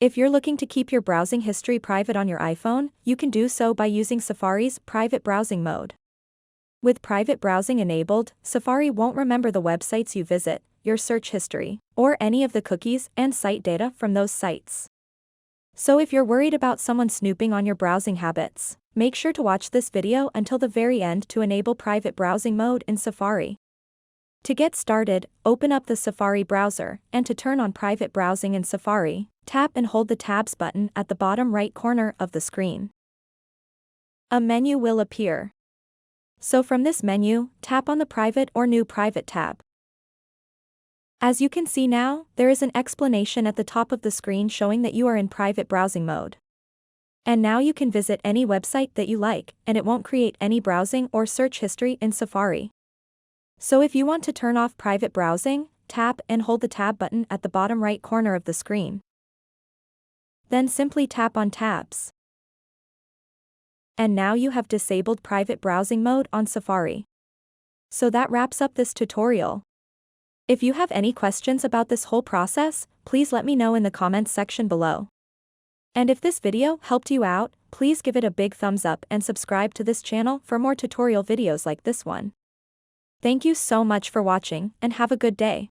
If you're looking to keep your browsing history private on your iPhone, you can do so by using Safari's private browsing mode. With private browsing enabled, Safari won't remember the websites you visit, your search history, or any of the cookies and site data from those sites. So if you're worried about someone snooping on your browsing habits, make sure to watch this video until the very end to enable private browsing mode in Safari. To get started, open up the Safari browser, and to turn on private browsing in Safari, tap and hold the Tabs button at the bottom right corner of the screen. A menu will appear. So from this menu, tap on the Private or New Private tab. As you can see now, there is an explanation at the top of the screen showing that you are in private browsing mode. And now you can visit any website that you like, and it won't create any browsing or search history in Safari. So if you want to turn off private browsing, tap and hold the Tab button at the bottom right corner of the screen. Then simply tap on Tabs. And now you have disabled private browsing mode on Safari. So that wraps up this tutorial. If you have any questions about this whole process, please let me know in the comments section below. And if this video helped you out, please give it a big thumbs up and subscribe to this channel for more tutorial videos like this one. Thank you so much for watching and have a good day.